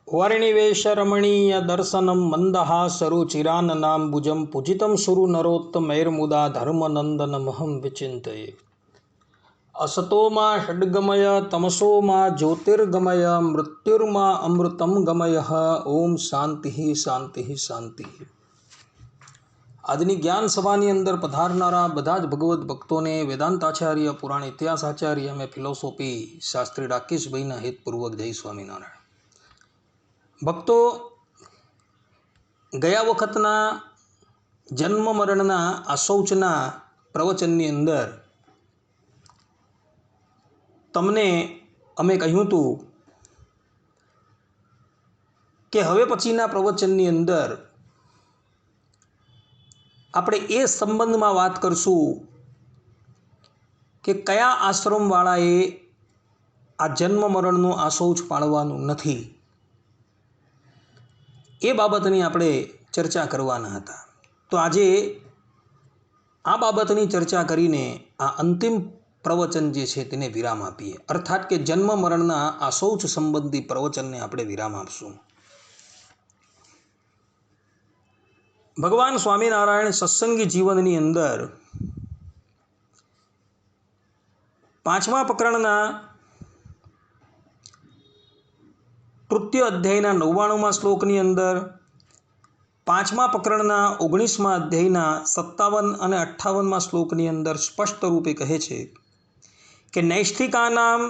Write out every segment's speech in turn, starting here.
वर्णिवेशरमणीय दर्शनं मन्दहासरुचिराननाम्बुजं पूजितं सुरु नरोत्तमैर्मुदा धर्मनन्दनमहं विचिन्तये। असतो मा षड्गमय तमसो मा ज्योतिर्गमय मृत्युर्मा अमृतं गमयः। ओम शांति शांति शांति। આજની જ્ઞાન સભાની અંદર પધારનારા બધા જ ભગવદ્ ભક્તોને વેદાંતાચાર્ય, પુરાણ ઇતિહાસાચાર્ય અને ફિલોસોફી શાસ્ત્રી રાકેશભાઈના હિતપૂર્વક જય સ્વામિનારાયણ। ભક્તો, ગયા વખતના જન્મ મરણના આશૌચના પ્રવચનની અંદર તમને અમે કહ્યું હતું કે હવે પછીના પ્રવચનની અંદર આપણે એ સંબંધમાં વાત કરશું કે કયા આશ્રમવાળાએ આ જન્મ મરણનું આશૌચ પાળવાનું નથી, એ બાબતની આપણે ચર્ચા કરવાના હતા। તો આજે આ બાબતની ચર્ચા કરીને આ અંતિમ પ્રવચન જે છે તેને વિરામ આપીએ, અર્થાત કે જન્મ મરણના આશૌચ સંબંધી પ્રવચનને આપણે વિરામ આપશું। ભગવાન સ્વામિનારાયણ સત્સંગી જીવનની અંદર 5મા પ્રકરણના તૃતીય અધ્યાયના 99મા શ્લોકની અંદર, 5મા પ્રકરણના 19મા અધ્યાયના 57 અને 58મા શ્લોકની અંદર સ્પષ્ટ રૂપે કહે છે કે નૈષ્ઠિકાનામ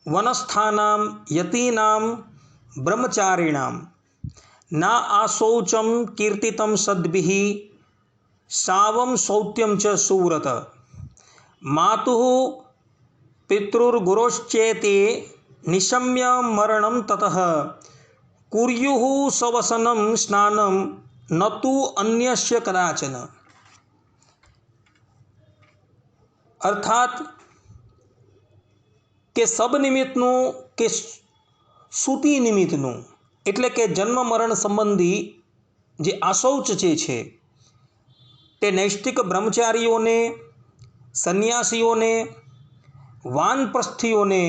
વનસ્થાનામ યતીનામ બ્રહ્મચારીણામ ના આશૌચમ કીર્તિતમ સદ્ભિઃ સાવમ સૌત્યમ ચ સુવ્રત માતુઃ પિતૃર્ગુરોશ્ચેતે નિશમ્ય મરણમ તતઃ કુર્યુઃ સવસનમ સ્નાનમ નતુ અન્યસ્ય કદાચન। અર્થાત કે સબ નિમિત્તનું કે સુતિ નિમિત્તનું એટલે કે જન્મ મરણ સંબંધી જે આશૌચ જે છે તે નૈષ્ઠિક બ્રહ્મચારીઓને, સંન્યાસીઓને, વાનપ્રસ્થીઓને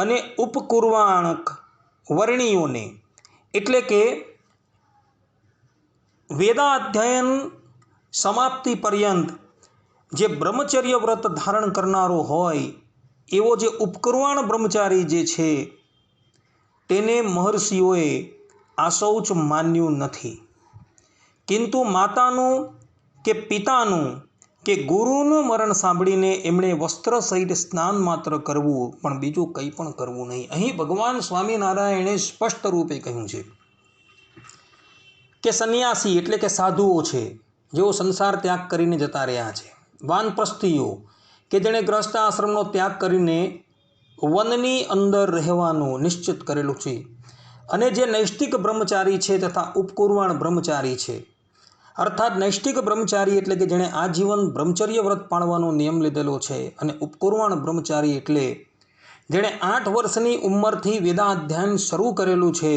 અને ઉપકુર્વાણક વર્ણીઓને એટલે કે વેદાધ્યયન સમાપ્તિ પર્યંત જે બ્રહ્મચર્ય વ્રત ધારણ કરનારો હોય એવો જે ઉપકુર્વાણ બ્રહ્મચારી જે છે તેને મહર્ષિઓએ આશૌચ માન્યું નથી, કિંતુ માતાનું કે પિતાનું કે ગુરુનું મરણ સાંભળીને એમણે વસ્ત્ર સહિત સ્નાન માત્ર કરવું, પણ બીજું કંઈ પણ કરવું નહીં। અહીં ભગવાન સ્વામિનારાયણે સ્પષ્ટ રૂપે કહ્યું છે કે સંન્યાસી એટલે કે સાધુઓ છે જેઓ સંસાર ત્યાગ કરીને જતા રહ્યા છે, વાનપ્રસ્થીઓ કે જેણે ગ્રસ્ત આશ્રમનો ત્યાગ કરીને વનની અંદર રહેવાનું નિશ્ચિત કરેલું છે, અને જે નૈષ્ઠિક બ્રહ્મચારી છે તથા ઉપકુર્વાણ બ્રહ્મચારી છે। અર્થાત નૈષ્ઠિક બ્રહ્મચારી એટલે કે જેણે આજીવન બ્રહ્મચર્ય વ્રત પાળવાનો નિયમ લીધેલો છે, અને ઉપકુર્વાણ બ્રહ્મચારી એટલે જેણે 8 વર્ષની ઉંમરથી વેદાધ્યાન શરૂ કરેલું છે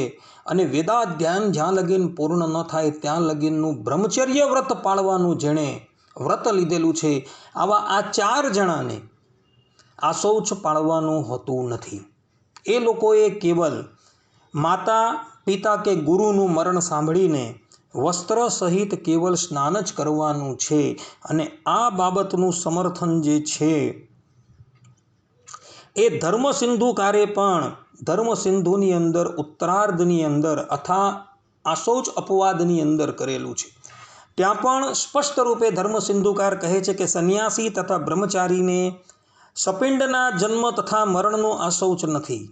અને વેદાધ્યાન જ્યાં લગીન પૂર્ણ ન થાય ત્યાં લગીનનું બ્રહ્મચર્ય વ્રત પાળવાનું જેણે વ્રત લીધેલું છે, આવા આ 4 જણાને આશૌચ પાળવાનું હોતું નથી। એ લોકોએ કેવલ માતા પિતા કે ગુરુનું મરણ સાંભળીને વસ્ત્ર સહિત કેવલ સ્નાન જ કરવાનું છે, અને આ બાબતનું સમર્થન જે છે એ ધર્મસિંધુકારે પણ ધર્મસિંધુની અંદર ઉત્તરાર્ધની અંદર અથા આશૌચ અપવાદની અંદર કરેલું છે। ત્યાં પણ સ્પષ્ટ રૂપે ધર્મસિંધુકાર કહે છે કે સંન્યાસી તથા બ્રહ્મચારીને સપિંડના જન્મ તથા મરણનો આશૌચ નથી।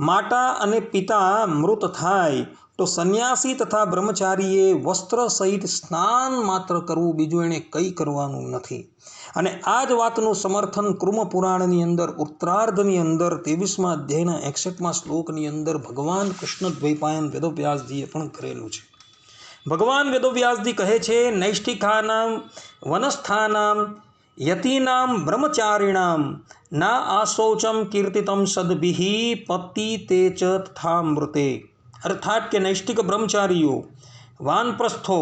માતા અને પિતા મૃત થાય તો સંન્યાસી તથા બ્રહ્મચારીએ વસ્ત્ર સહિત સ્નાન માત્ર કરવું, બીજું એણે કંઈ કરવાનું નથી। અને આ જ વાતનું સમર્થન કૃમ પુરાણની અંદર ઉત્તરાર્ધની અંદર 23મા અધ્યાયના 61મા શ્લોકની અંદર ભગવાન કૃષ્ણ દ્વૈપાયન વેદવ્યાસજીએ પણ કરેલું છે। ભગવાન વેદવ્યાસજી કહે છે નૈષ્ઠિકાનામ વનસ્થાનામ યતીનામ બ્રહ્મચારીણામ ના આશૌચમ કીર્તિતમ સદ્ભિઃ પતિ તે ચ તથા મૃતે। અર્થાત કે નૈષ્ઠિક બ્રહ્મચારીઓ, વાનપ્રસ્થો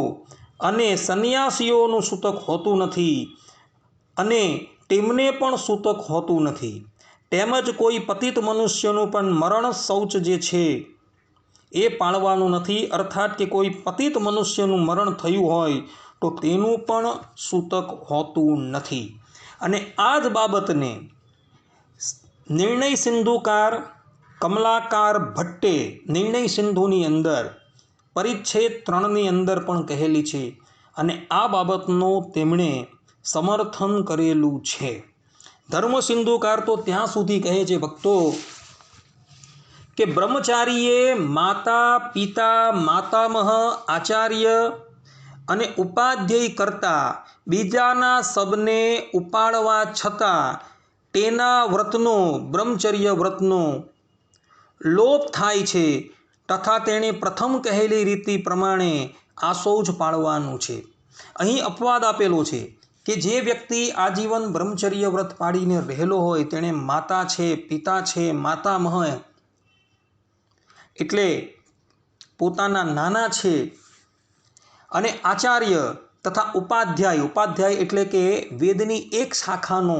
અને સંન્યાસીઓનું સૂતક હોતું નથી, અને તેમને પણ સૂતક હોતું નથી। તેમજ કોઈ પતિત મનુષ્યનું પણ મરણ શૌચ જે છે એ પાળવાનું નથી, અર્થાત કે કોઈ પતિત મનુષ્યનું મરણ થયું હોય તો તેનું પણ સૂતક હોતું નથી. અને આ જ બાબતને નિર્ણય સિંધુકાર કમલાકાર ભટ્ટે નિર્ણય સિંધુની અંદર પરિચ્છેદ 3ની અંદર પણ કહેલી છે અને આ બાબતનું તેમણે સમર્થન કરેલું છે. ધર્મ સિંધુકાર તો ત્યાં સુધી કહે છે ભક્તો કે બ્રહ્મચારીએ માતા પિતા માતામહ આચાર્ય અને ઉપાધ્યાય કરતાં બીજાના સબને ઉપાડવા છતાં તેના વ્રતનો બ્રહ્મચર્ય વ્રતનો લોપ થાય છે તથા તેણે પ્રથમ કહેલી રીતિ પ્રમાણે આસૌજ પાળવાનું છે. અહીં અપવાદ આપેલો છે કે જે વ્યક્તિ આજીવન બ્રહ્મચર્ય વ્રત પાડીને રહેલો હોય તેણે માતા છે પિતા છે માતામહ એટલે પોતાના નાના છે અને આચાર્ય તથા ઉપાધ્યાય એટલે કે વેદની એક શાખાનો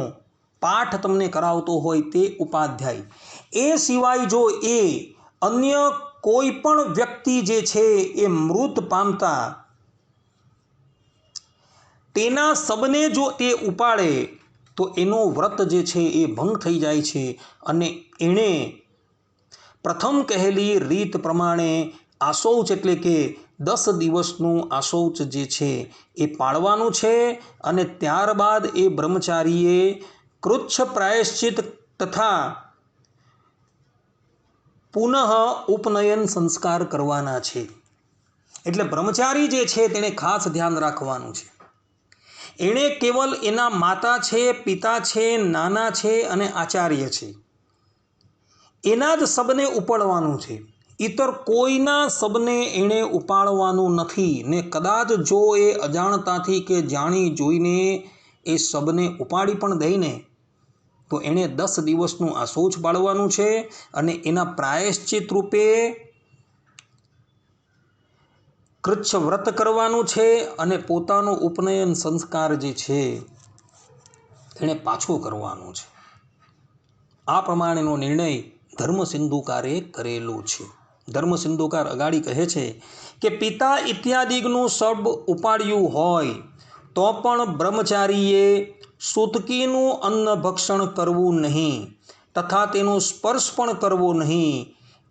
પાઠ તમને કરાવતો હોય તે ઉપાધ્યાય. એ સિવાય જો એ અન્ય કોઈ પણ વ્યક્તિ જે છે એ મૃત પામતા તેના સબને જો તે ઉપાડે તો એનો વ્રત જે છે એ ભંગ થઈ જાય છે અને એણે પ્રથમ કહેલી રીત પ્રમાણે આસૌચ એટલે કે 10 દિવસનું આસૌચ જે છે એ પાળવાનું છે અને ત્યારબાદ એ બ્રહ્મચારીએ કૃચ્છ પ્રાયશ્ચિત તથા પુનઃ ઉપનયન સંસ્કાર કરવાના છે. એટલે બ્રહ્મચારી જે છે તેણે ખાસ ધ્યાન રાખવાનું છે. એણે કેવલ એના માતા છે પિતા છે નાના છે અને આચાર્ય છે એના જ સબને ઉપાડવાનું છે. ઇતર કોઈના સબને એણે ઉપાડવાનું નથી ને કદાચ જો એ અજાણતાથી કે જાણી જોઈને એ સબને ઉપાડી પણ દઈને તો એણે 10 દિવસનું આસૌચ પાળવાનું છે અને એના પ્રાયશ્ચિત રૂપે કૃચ્છ વ્રત કરવાનું છે અને પોતાનો ઉપનયન સંસ્કાર જે છે એણે પાછો કરવાનો છે. આ પ્રમાણેનો નિર્ણય ધર્મ સિંધુકારે કરેલો છે. ધર્મ સિંધુકાર અગાડી કહે છે કે પિતા ઇત્યાદિનું સબ ઉપાડ્યું હોય તો પણ બ્રહ્મચારીએ સૂતકીનું અન્ન ભક્ષણ કરવું નહીં તથા તેનો સ્પર્શ પણ કરવો નહીં.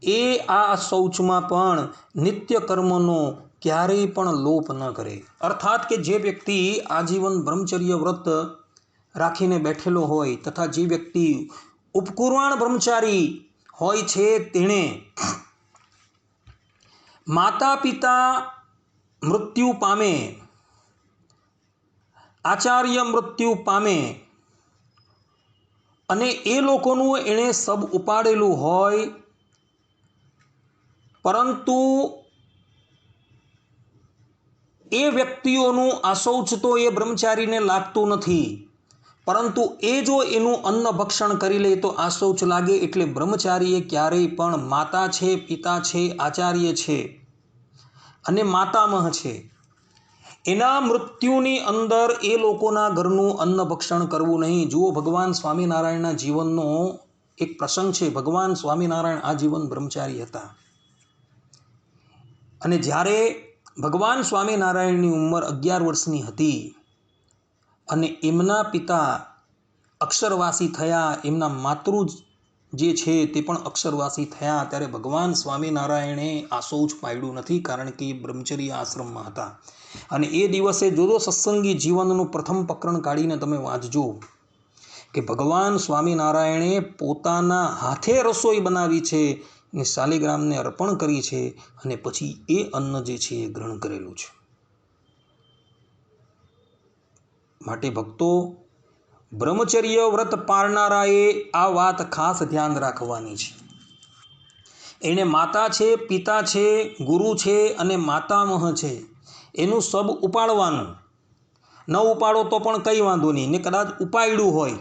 એ આ શૌચમાં પણ નિત્ય કર્મનો ક્યારેય પણ લોપ ન કરે. અર્થાત કે જે વ્યક્તિ આજીવન બ્રહ્મચર્ય વ્રત રાખીને બેઠેલો હોય તથા જે વ્યક્તિ ઉપકુર્વાણ બ્રહ્મચારી હોય છે તેણે માતા પિતા મૃત્યુ પામે આચાર્ય મૃત્યુ પામે અને એ લોકોનું એણે સબ ઉપાડેલું હોય પરંતુ એ વ્યક્તિઓનું આસૌચ તો એ બ્રહ્મચારીને લાગતું નથી પરંતુ એ જો એનું અન્ન ભક્ષણ કરી લે તો આસૌચ લાગે. એટલે બ્રહ્મચારીએ ક્યારેય પણ માતા છે પિતા છે આચાર્ય છે અને માતામહ છે એના મૃત્યુની અંદર એ લોકોના ઘરનું અન્ન ભક્ષણ કરવું નહીં. જુઓ ભગવાન સ્વામિનારાયણના જીવનનો એક પ્રસંગ છે. ભગવાન સ્વામિનારાયણ આજીવન બ્રહ્મચારી હતા અને જ્યારે ભગવાન સ્વામિનારાયણની ઉંમર 11 વર્ષની હતી અને એમના પિતા અક્ષરવાસી થયા, એમના માતૃ જે છે તે પણ અક્ષરવાસી થયા ત્યારે ભગવાન સ્વામિનારાયણે આસૌચ પાડ્યું નથી કારણ કે એ બ્રહ્મચર્ય આશ્રમમાં હતા. અને એ દિવસે જોજો સત્સંગી જીવનનું પ્રથમ પ્રકરણ કાઢીને તમે વાંચજો કે ભગવાન સ્વામિનારાયણે પોતાના હાથે રસોઈ બનાવી છે એ શાલિગ્રામને અર્પણ કરી છે અને પછી એ અન્ન જે છે એ ગ્રહણ કરેલું છે. માટે ભક્તો બ્રહ્મચર્ય વ્રત પાળનારાએ આ વાત ખાસ ધ્યાન રાખવાની છે. એને માતા છે પિતા છે ગુરુ છે અને માતામહ છે એનું સબ ઉપાડવાનું. ન ઉપાડો તો પણ કંઈ વાંધો નહીં ને કદાચ ઉપાડ્યું હોય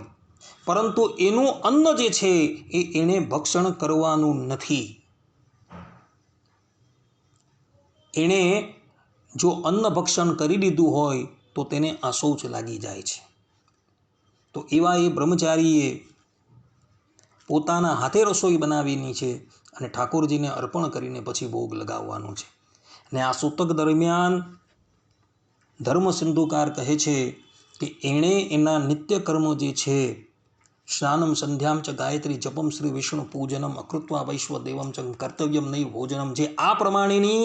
પરંતુ એનું અન્ન જે છે એ એણે ભક્ષણ કરવાનું નથી. એણે જો અન્ન ભક્ષણ કરી દીધું હોય તો તેને આસૌચ લાગી જાય છે. તો એવા એ બ્રહ્મચારીએ પોતાના હાથે રસોઈ બનાવીની છે અને ઠાકોરજીને અર્પણ કરીને પછી ભોગ લગાવવાનો છે. ને આ સૂતક દરમિયાન ધર્મસિંધુકાર કહે છે કે એણે એના નિત્ય કર્મ જે છે, સ્નાનમ સંધ્યામ ચ ગાયત્રી જપમ શ્રી વિષ્ણુ પૂજનમ અકૃત્વા વૈશ્વદેવમ ચ કર્તવ્યમ નહીં ભોજનમ, જે આ પ્રમાણેની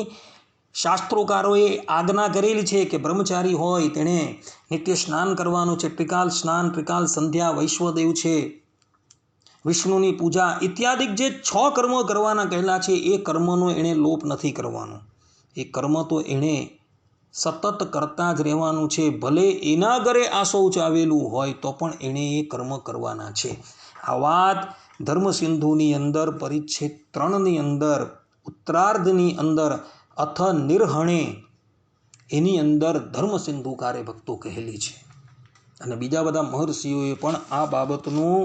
શાસ્ત્રોકારોએ આજ્ઞા કરેલી છે કે બ્રહ્મચારી હોય તેણે નિત્ય સ્નાન કરવાનું છે, ત્રિકાલ સ્નાન, ત્રિકાલ સંધ્યા, વૈશ્વદેવ છે, વિષ્ણુની પૂજા ઇત્યાદિક જે 6 કર્મો કરવાના કહેલા છે એ કર્મનો એણે લોપ નથી કરવાનો. એ કર્મ તો એણે સતત કરતા જ રહેવાનું છે. ભલે એના ઘરે આ શૌચ આવેલું હોય તો પણ એણે એ કર્મ કરવાના છે. આ વાત ધર્મસિંધુની અંદર પરિચ્છેદ 3ની અંદર ઉત્તરાર્ધની અંદર અથ નિર્હણે એની અંદર ધર્મસિંધુકારે ભક્તો કહેલી છે. અને બીજા બધા મહર્ષિઓએ પણ આ બાબતનું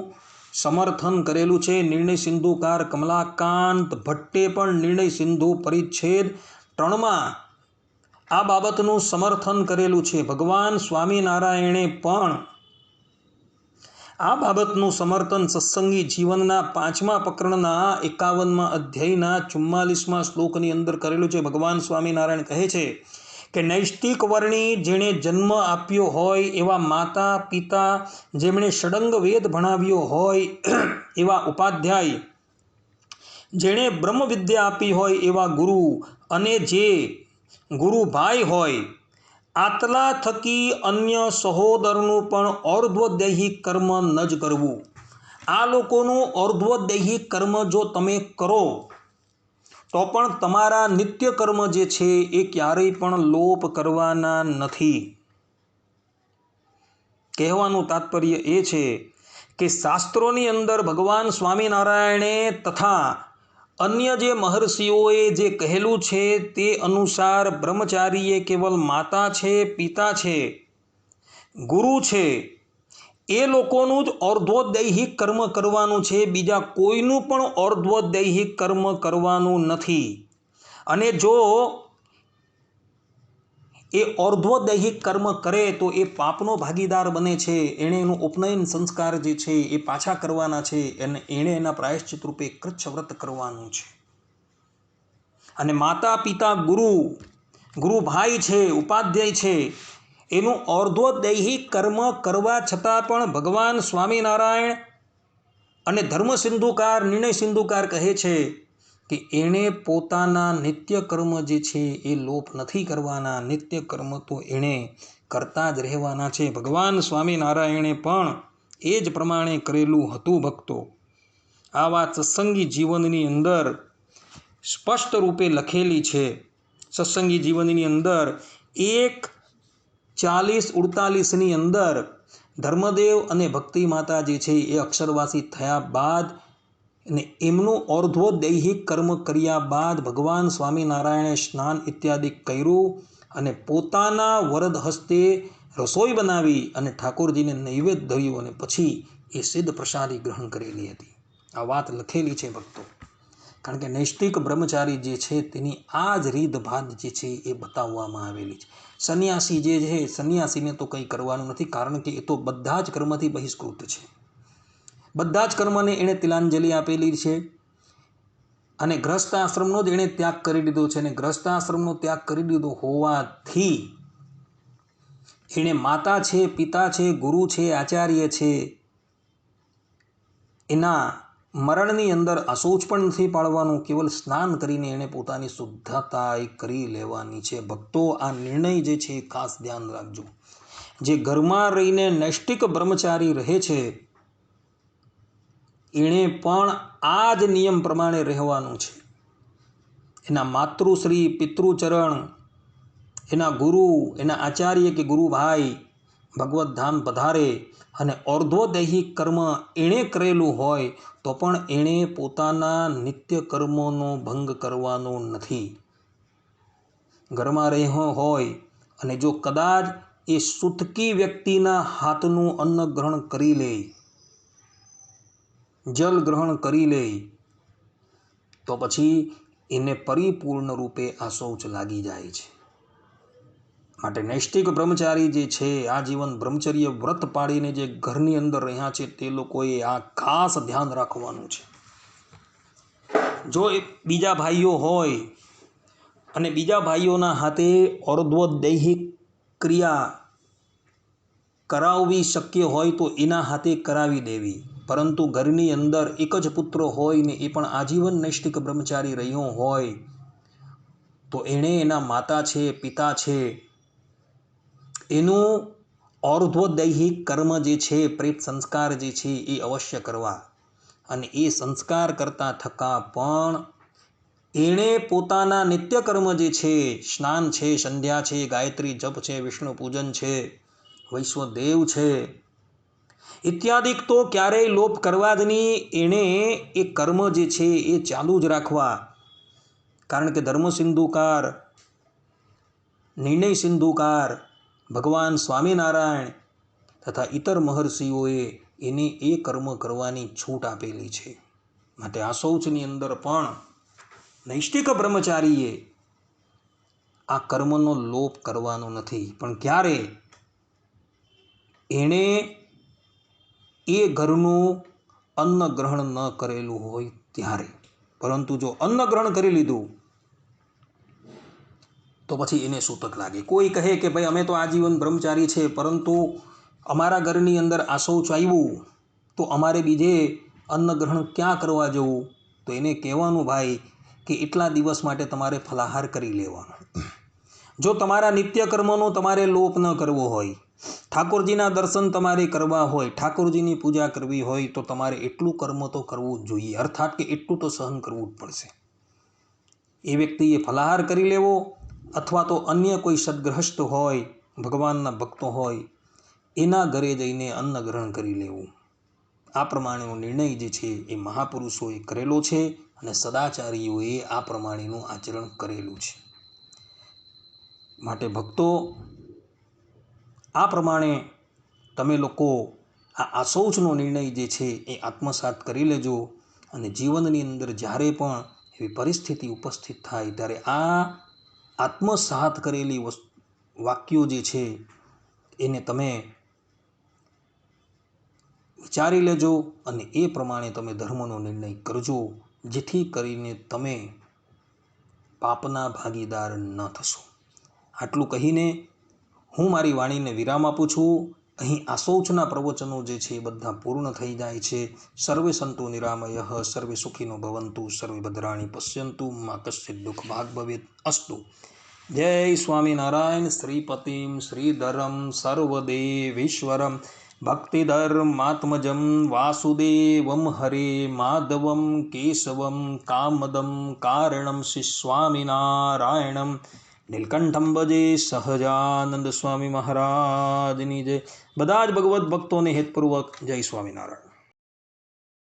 સમર્થન કરેલું છે. નિર્ણય સિંધુકાર કમલાકાંત ભટ્ટે પણ નિર્ણય સિંધુ પરિચ્છેદ 3માં આ બાબતનું સમર્થન કરેલું છે. ભગવાન સ્વામિનારાયણે પણ આ બાબતનું સમર્થન સત્સંગી જીવનના 5મા પ્રકરણના 51મા અધ્યાયના 44મા શ્લોકની અંદર કરેલું છે. ભગવાન સ્વામિનારાયણ કહે છે કે નૈષ્ટિક વર્ણી જેણે જન્મ આપ્યો હોય એવા માતા પિતા, જેમણે ષડંગ વેદ ભણાવ્યો હોય એવા ઉપાધ્યાય, જેણે બ્રહ્મ વિદ્યા આપી હોય એવા ગુરુ, અને જે ગુરુભાઈ હોય, આટલા થકી અન્ય સહોદરનું પણ ઔર્ધ્વદૈહિક કર્મ ન જ કરવું. આ લોકોનું ઔર્ધ્વદૈહિક કર્મ જો તમે કરો તો પણ તમારા નિત્ય કર્મ જે છે એ ક્યારેય પણ લોપ કરવાના નથી. કહેવાનું તાત્પર્ય એ છે કે શાસ્ત્રોની અંદર ભગવાન સ્વામિનારાયણે તથા અન્ય જે મહર્ષિઓએ જે કહેલું છે તે અનુસાર બ્રહ્મચારીએ કેવલ માતા છે, પિતા છે, ગુરુ છે, એ લોકોનું જ ઔર્ધ્વદૈહિક કર્મ કરવાનું છે. બીજા કોઈનું પણ ઔર્ધ્વદૈહિક કર્મ કરવાનું નથી. અને જો એ ઔર્ધ્વદૈહિક કર્મ કરે તો એ પાપનો ભાગીદાર બને છે. એણે એનું ઉપનયન સંસ્કાર જે છે એ પાછા કરવાના છે, અને એણે એના પ્રાયશ્ચિત રૂપે કૃચ્છ વ્રત કરવાનું છે. અને માતા પિતા, ગુરુભાઈ છે, ઉપાધ્યાય છે, એનું ઔર્ધ્વદૈહિક કર્મ કરવા છતાં પણ ભગવાન સ્વામિનારાયણ અને ધર્મસિંધુકાર, નિર્ણય સિંધુકાર કહે છે કે એણે પોતાના નિત્ય કર્મ જે છે એ લોપ નથી કરવાના. નિત્ય કર્મ તો એણે કરતા જ રહેવાના છે. ભગવાન સ્વામિનારાયણે પણ એ જ પ્રમાણે કરેલું હતું. ભક્તો, આ વાત સત્સંગી જીવનની અંદર સ્પષ્ટ રૂપે લખેલી છે. સત્સંગી જીવનની અંદર 1:40-48ની અંદર ધર્મદેવ અને ભક્તિ માતા જે છે એ અક્ષરવાસી થયા બાદ અને એમનું ઔર્ધ્વદૈહિક કર્મ કર્યા બાદ ભગવાન સ્વામિનારાયણે સ્નાન ઇત્યાદિ કર્યું અને પોતાના વરદ હસ્તે રસોઈ બનાવી અને ઠાકોરજીને નૈવેદ્ય ધર્યું અને પછી એ સિદ્ધ પ્રસાદી ગ્રહણ કરેલી હતી. આ વાત લખેલી છે ભક્તો. કારણ કે નૈષ્ટિક બ્રહ્મચારી જે છે તેની આ જ રીતભાત જે છે એ બતાવવામાં આવેલી છે. સંન્યાસી જે છે, સંન્યાસીને તો કંઈ કરવાનું નથી, કારણ કે એ તો બધા જ કર્મથી બહિષ્કૃત છે. બધા જ કર્મને એણે તિલાંજલિ આપેલી છે અને ગ્રસ્ત આશ્રમનો જ એણે ત્યાગ કરી દીધો છે. અને ગ્રસ્ત આશ્રમનો ત્યાગ કરી દીધો હોવાથી એણે માતા છે, પિતા છે, ગુરુ છે, આચાર્ય છે, એના મરણની અંદર અશૌચ પણ નથી પાળવાનું. કેવલ સ્નાન કરીને એણે પોતાની શુદ્ધતા કરી લેવાની છે. ભક્તો, આ નિર્ણય જે છે એ ખાસ ધ્યાન રાખજો. જે ઘરમાં રહીને નૈષ્ટિક બ્રહ્મચારી રહે છે એણે પણ આ જ નિયમ પ્રમાણે રહેવાનું છે. એના માતૃશ્રી, પિતૃચરણ, એના ગુરુ, એના આચાર્ય કે ગુરુભાઈ ભગવત ધામ પધારે અને ઔર્ધ્વદૈહિક કર્મ એણે કરેલું હોય તો પણ એણે પોતાના નિત્ય કર્મોનો ભંગ કરવાનો નથી. ઘરમાં રહ્યો હોય અને જો કદાચ એ સૂતકી વ્યક્તિના હાથનું અન્ન ગ્રહણ કરી લે, જલ ગ્રહણ કરી લે, તો પછી એને પરિપૂર્ણ રૂપે આ શૌચ લાગી જાય છે. માટે નૈષ્ટિક બ્રહ્મચારી જે છે, આ જીવન બ્રહ્મચર્ય વ્રત પાડીને જે ઘરની અંદર રહ્યા છે તે લોકોએ આ ખાસ ધ્યાન રાખવાનું છે. જો એ બીજા ભાઈઓ હોય અને બીજા ભાઈઓના હાથે ઓર્ધ્વદૈહિક ક્રિયા કરાવવી શક્ય હોય તો એના હાથે કરાવી દેવી, પરંતુ ઘરની અંદર એક જ પુત્ર હોય ને એ પણ આજીવન નૈષ્ઠિક બ્રહ્મચારી રહ્યો હોય તો એણે એના માતા છે, પિતા છે, એનું ઓર્ધ્વદૈહિક કર્મ જે છે, પ્રેત સંસ્કાર જે છે એ અવશ્ય કરવા, અને એ સંસ્કાર કરતા થકા પણ એણે પોતાના નિત્યકર્મ જે છે, સ્નાન છે, સંધ્યા છે, ગાયત્રી જપ છે, વિષ્ણુ પૂજન છે, વૈશ્વદેવ છે ઇત્યાદિક તો ક્યારેય લોપ કરવા જ નહીં. એણે એ કર્મ જે છે એ ચાલુ જ રાખવા, કારણ કે ધર્મ સિંધુકાર, નિર્ણય સિંધુકાર ભગવાન સ્વામિનારાયણ તથા ઇતર મહર્ષિઓએ એને એ કર્મ કરવાની છૂટ આપેલી છે. માટે આ શૌચની અંદર પણ નૈષ્ઠિક બ્રહ્મચારીએ આ કર્મનો લોપ કરવાનો નથી. પણ ક્યારે એણે એ ઘરનું અન્ન ગ્રહણ ન કરેલું હોય ત્યારે. પરંતુ જો અન્ન ગ્રહણ કરી લીધું તો પછી એને સૂતક લાગે. કોઈ કહે કે ભાઈ અમે તો આજીવન બ્રહ્મચારી છે, પરંતુ અમારા ઘરની અંદર આ શૌચ આવ્યું તો અમારે બીજે અન્ન ગ્રહણ ક્યાં કરવા જવું? તો એને કહેવાનું ભાઈ કે એટલા દિવસ માટે તમારે ફલાહાર કરી લેવાનો. જો તમારા નિત્યકર્મનો તમારે લોપ ન કરવો હોય, ઠાકોરજીના દર્શન તમારે કરવા હોય, ઠાકોરજીની પૂજા કરવી હોય, તો તમારે એટલું કર્મ તો કરવું જ જોઈએ. અર્થાત કે એટલું તો સહન કરવું જ પડશે. એ વ્યક્તિએ ફલાહાર કરી લેવો, અથવા તો અન્ય કોઈ સદગ્રહસ્થ હોય, ભગવાનના ભક્તો હોય, એના ઘરે જઈને અન્ન ગ્રહણ કરી લેવું. આ પ્રમાણેનો નિર્ણય જે છે એ મહાપુરુષોએ કરેલો છે અને સદાચારીઓએ આ પ્રમાણેનું આચરણ કરેલું છે. માટે ભક્તો, આ પ્રમાણે તમે લોકો આ આશૌચનો નિર્ણય જે છે એ આત્મસાત કરી લેજો, અને જીવનની અંદર જ્યારે પણ એવી પરિસ્થિતિ ઉપસ્થિત થાય ત્યારે આ આત્મસાત કરેલી વાક્યો જે છે એને તમે વિચારી લેજો અને એ પ્રમાણે તમે ધર્મનો નિર્ણય કરજો, જેથી કરીને તમે પાપના ભાગીદાર ન થશો. આટલું કહીને હું મારી વાણીને વિરામ આપું છું. અહીં આશૌચના પ્રવચનો જે છે એ બધા પૂર્ણ થઈ જાય છે. સર્વે સંતુ નિરામયઃ, સર્વે સુખીનો ભવંતુ, સર્વે ભદ્રાણી પશ્યંતુ, મા કશ્ચિદ દુઃખ ભાગ ભવેત અસ્તુ. જય સ્વામિનારાયણ. શ્રીપતિમ શ્રીધરમ સર્વદેવીશ્વરમ ભક્તિધર્માત્મજમ વાસુદેવમ હરે માધવમ કેશવમ કામદમ કારણમ શ્રી સ્વામિનારાયણમ નીલકંઠમ ભજે સહજાનંદ સ્વામી મહારાજની જય. બધા જ ભગવદ્ ભક્તોને હેતપૂર્વક જય સ્વામિનારાયણ.